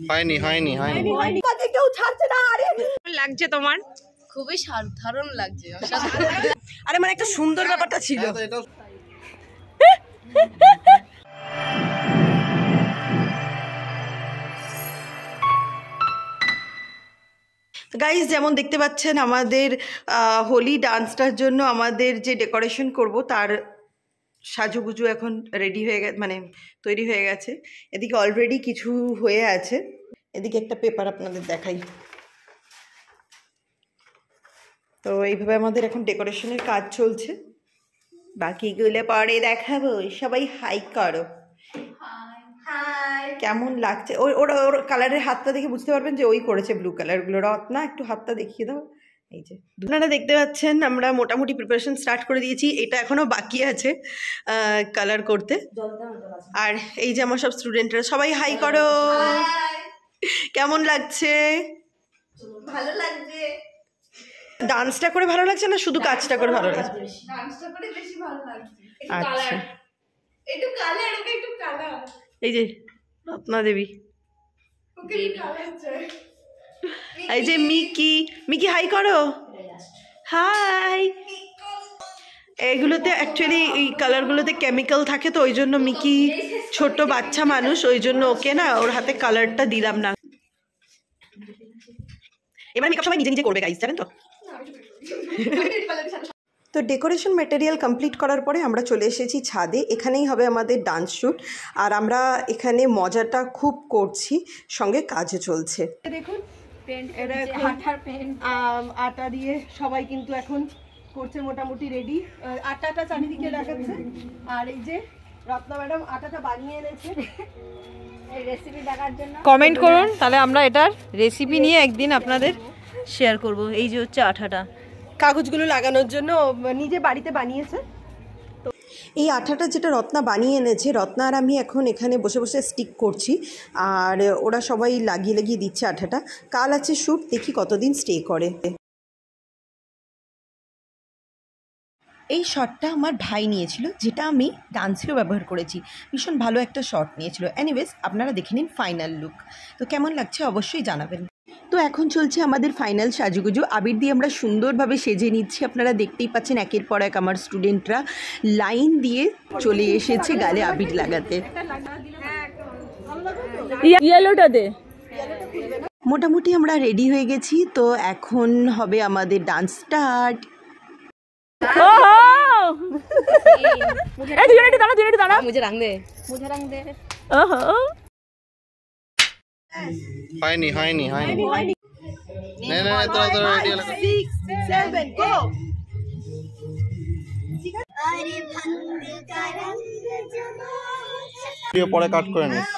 হয়নি হয়নি হয়নি কেউ ছাড়ছে না। আরে লাগছে তোমার? খুবই সাধারণ লাগছে। আরে মানে একটা সুন্দর ব্যাপারটা ছিল। গাইজ যেমন দেখতে পাচ্ছেন আমাদের হোলি ডান্সটার জন্য আমাদের যে ডেকোরেশন করব তার সাজুগুজু এখন রেডি হয়ে গেছে, মানে তৈরি হয়ে গেছে। এদিকে অলরেডি কিছু হয়ে আছে। এদিকে একটা পেপার আপনাদের দেখাই। তো এইভাবে আমাদের এখন ডেকোরেশনের কাজ চলছে, বাকিগুলো পরে দেখাবো। সবাই হাই করো। কেমন লাগছে? ওর কালারের হাতটা দেখে বুঝতে পারবেন যে ওই করেছে ব্লু কালারগুলো। রত্না একটু হাতটা দেখিয়ে দাও। এই যে আপনারা দেখতে পাচ্ছেন আমরা মোটামুটি প্রিপারেশন স্টার্ট করে দিয়েছি। এটা এখনো বাকি আছে কালার করতে। আর এই যে আমার সব স্টুডেন্টরা, সবাই হাই করো। কেমন লাগছে? ভালো লাগছে। ডান্সটা করে ভালো লাগছে না শুধু কাজটা করে ভালো লাগছে? ডান্সটা করে বেশি ভালো লাগছে। আচ্ছা একটু কালার, ওকে একটু কালার। এই যে রত্না দেবী, ওকে কালার চাই। এই যে মিকি, মিকি হাই করো। হাই। এগুলোতে অ্যাকচুয়ালি এই কালারগুলোতে কেমিক্যাল থাকে, তো ওই জন্য মিকি ছোট বাচ্চা মানুষ, ওই জন্য ওকে না ওর হাতে কালারটা দিলাম না। এবার মেকআপ সবাই নিজে নিজে করবে গাইস, জানেন তো। তো ডেকোরেশন ম্যাটেরিয়াল কমপ্লিট করার পরে আমরা চলে এসেছি ছাদে। এখানেই হবে আমাদের ডান্স শ্যুট। আর আমরা এখানে মজাটা খুব করছি, সঙ্গে কাজও চলছে। দেখুন আটা দিয়ে সবাই কিন্তু এখন করছে মোটামুটি রেডি। আটাটা চারিদিকে লাগাচ্ছে। আর এই যে রত্না ম্যাডাম আটাটা বানিয়ে এনেছে এই রেসিপি দেখার জন্য। কমেন্ট করুন, তাহলে আমরা এটার রেসিপি নিয়ে একদিন আপনাদের শেয়ার করব। এই যে হচ্ছে আটাটা কাগজগুলো লাগানোর জন্য নিজে বাড়িতে বানিয়েছে। তো এই আঠাটা যেটা রত্না বানিয়ে এনেছে, রত্না আর আমি এখন এখানে বসে বসে স্টিক করছি, আর ওরা সবাই লাগিয়ে লাগিয়ে দিচ্ছে আঠাটা। কাল আছে শ্যুট, দেখি কতদিন স্টে করে। এই শটটা আমার ভাই নিয়েছিল, যেটা আমি ডান্সেও ব্যবহার করেছি। ভীষণ ভালো একটা শট নিয়েছিল। এনিওয়েজ আপনারা দেখে নিন ফাইনাল লুক। তো কেমন লাগছে অবশ্যই জানাবেন। তো এখন চলছে আমাদের ফাইনাল সাজুগুজু। আবির দিয়ে আমরা সুন্দরভাবে সেজে নিচ্ছি। আপনারা দেখতেই পাচ্ছেন একের পর এক আমার স্টুডেন্টরা লাইন দিয়ে চলে এসেছে গালে আবির লাগাতে। ইয়েলোটা দে। মোটামুটি আমরা রেডি হয়ে গেছি। তো এখন হবে আমাদের ডান্স স্টার্ট। হয়নি হয়নি হয়নি না না তোরা তোরা রেডি হলো। 6 7 গো। ভিডিও পরে কাট করে নিস।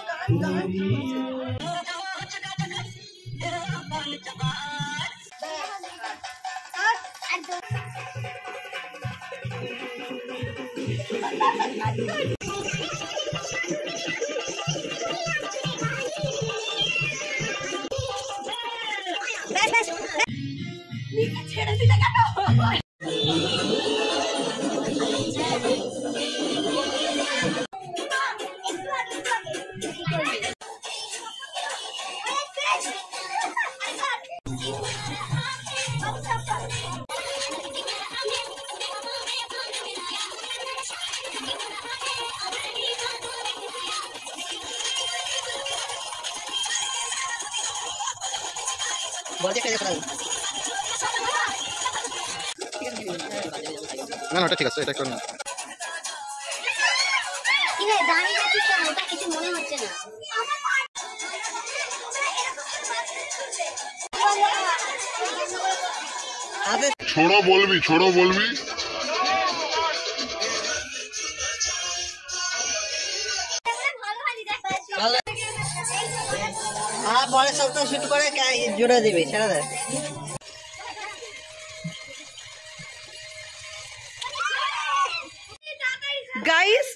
ছেড়ে দিতে কেন? না না ওটা ঠিক আছে, এটা করুন। छोड़ो बोलबी छोड़ो बोलबी हाँ परे सप्ताह शुट करे जोड़ा देबे छाड़ा दे। গাইস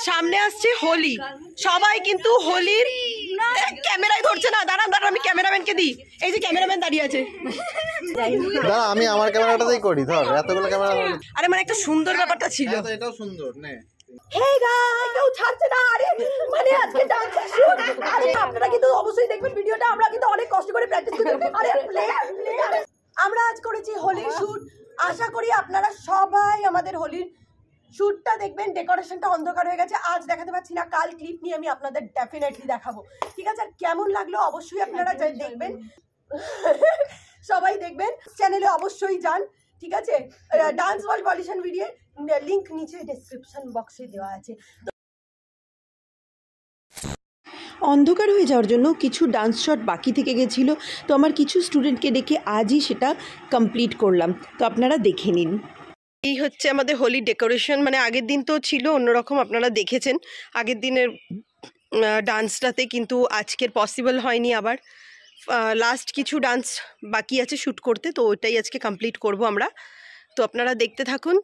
সামনে আসছে হোলি, সবাই কিন্তু হোলির ক্যামেরায় ধরছে না। দাঁড়ান দাঁড়ান আমি ক্যামেরাম্যানকে দিই। এই যে ক্যামেরাম্যান দাঁড়িয়ে আছে। না আমি আমার ক্যামেরাটাতেই করি, ধর এতগুলো ক্যামেরা। আরে মানে একটা সুন্দর ব্যাপারটা ছিল। এটাও সুন্দর নে। হে গাইস, কেউ ছাড়ছে না। আরে মানে আজকে ডান্সের শুট। আরে আপনারা কিন্তু অবশ্যই দেখবেন ভিডিওটা। আমরা কিন্তু অনেক কষ্ট করে প্র্যাকটিস করি। আরে প্লে আমরা আজ করেছি হোলির শুট। আশা করি আপনারা সবাই আমাদের হোলির শুটটা দেখবেন। ডেকোরেশনটা অন্ধকার হয়ে গেছে, আজ দেখাতে পারছি না। কাল ক্লিপ নিয়ে আমি আপনাদের ডেফিনেটলি দেখাবো, ঠিক আছে? আর কেমন লাগলো অবশ্যই আপনারা দেখবেন, সবাই দেখবেন। চ্যানেলে অবশ্যই যান, ঠিক আছে? Dance world pollution video link নিচে ডেসক্রিপশন বক্সে দেওয়া আছে। অন্ধকার হয়ে যাওয়ার জন্য কিছু ডান্স শট বাকি থেকে গেছিলো, তো আমার কিছু স্টুডেন্টকে ডেকে আজই সেটা কমপ্লিট করলাম, তো আপনারা দেখে নিন। এই হচ্ছে আমাদের হোলি ডেকোরেশন। মানে আগের দিন তো ছিল অন্যরকম, আপনারা দেখেছেন আগের দিনের ডান্সটাতে, কিন্তু আজকের পসিবল হয়নি। আবার লাস্ট কিছু ডান্স বাকি আছে শ্যুট করতে, তো ওইটাই আজকে কমপ্লিট করব আমরা। তো আপনারা দেখতে থাকুন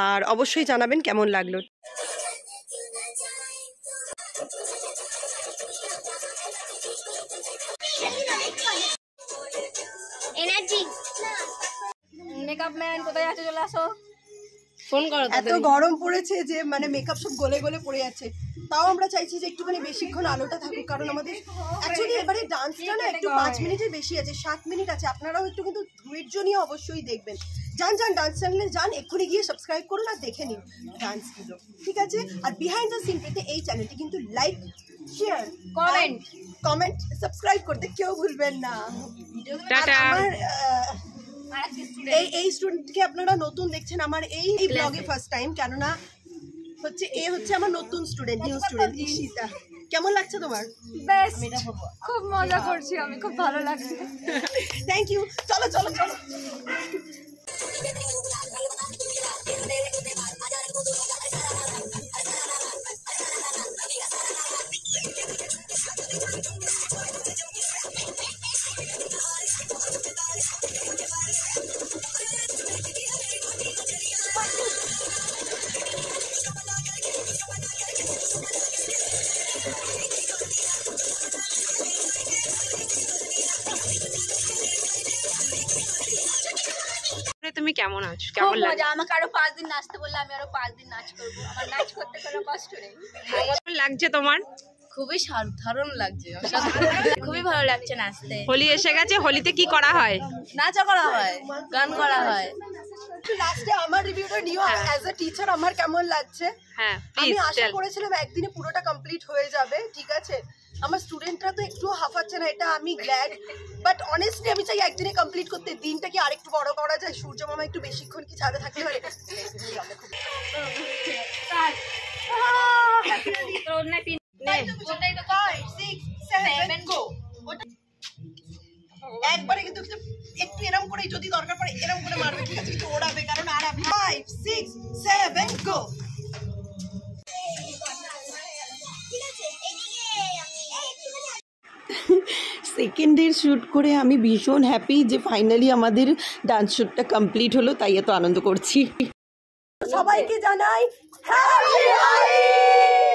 আর অবশ্যই জানাবেন কেমন লাগলো। এনার্জি মেকআপ ম্যান কোথায় আছে, চলে আসো, ফোন করো। এত গরম পড়েছে যে মানে মেকআপ সব গলে গলে পড়ে যাচ্ছে। তাও আমরা চাইছি যে একটুখানি বেশিক্ষণ আলোটা থাকুক, কারণ আমাদের অ্যাকচুয়ালি এবারে ডান্সটা না একটু 5 মিনিটের বেশি আছে, 7 মিনিট আছে। আপনারাও একটু কিন্তু ধৈর্য নিয়ে অবশ্যই দেখবেন। যান ডান্স চ্যানেলে যান, এক্ষুনি গিয়ে সাবস্ক্রাইব করুন আর দেখে নিন ডান্সগুলো, ঠিক আছে? আর বিহাইন্ড দ্য সিন পেতে এই চ্যানেলটি কিন্তু লাইক, শেয়ার, কমেন্ট, সাবস্ক্রাইব করতে কেউ ভুলবেন না। আমার এই স্টুডেন্টকে আপনারা নতুন দেখছেন আমার এই ব্লগে ফার্স্ট টাইম, কেননা হচ্ছে এ হচ্ছে আমার নতুন স্টুডেন্ট, নিউ স্টুডেন্ট ঈশিতা। কেমন লাগছে তোমার? বেস্ট, খুব মজা করছি আমি, খুব ভালো লাগছে। Thank you. চলো চলো চলো। তুমি কেমন আছো? খুব মজা। আমাকে আরো 5 দিন নাচতে বললে আমি আরো 5 দিন নাচ করবো। আমার নাচ করতে কোনো কষ্ট নেই। কেমন লাগছে তোমার? খুবই সাধারণ লাগছে, খুবই ভালো লাগছে নাচতে। হোলি এসে গেছে, হোলিতে কি করা হয়? নাচা করা হয়, গান করা হয়। লাস্টে আমার রিভিউটা নিও অ্যাজ আ টিচার, আমার কেমন লাগছে। হ্যাঁ, আমি আশা করেছিলাম একদিনে পুরোটা কমপ্লিট হয়ে যাবে, ঠিক আছে? আমার স্টুডেন্টরা তো একটু হাঁফাচ্ছে না, এটা আমি গ্ল্যাড। বাট অনেস্টলি আমি চাই একদিনে কমপ্লিট করতে। দিনটা কি আরেকটু বড় করা যায়? সূর্য মামা একটু বেশিক্ষণ কি ছাদে থাকতে পারে? একবারে কিন্তু একটু এরম করে, যদি দরকার পড়ে এরম করে মারবে, ঠিক আছে? কিন্তু ওড়াবে, কারণ আর 5, 6, 7 গো। সেকেন্ডের শ্যুট করে আমি ভীষণ হ্যাপি যে ফাইনালি আমাদের ডান্স শ্যুটটা কমপ্লিট হলো, তাই এত আনন্দ করছি। সবাইকে জানাই হ্যাপি হোলি।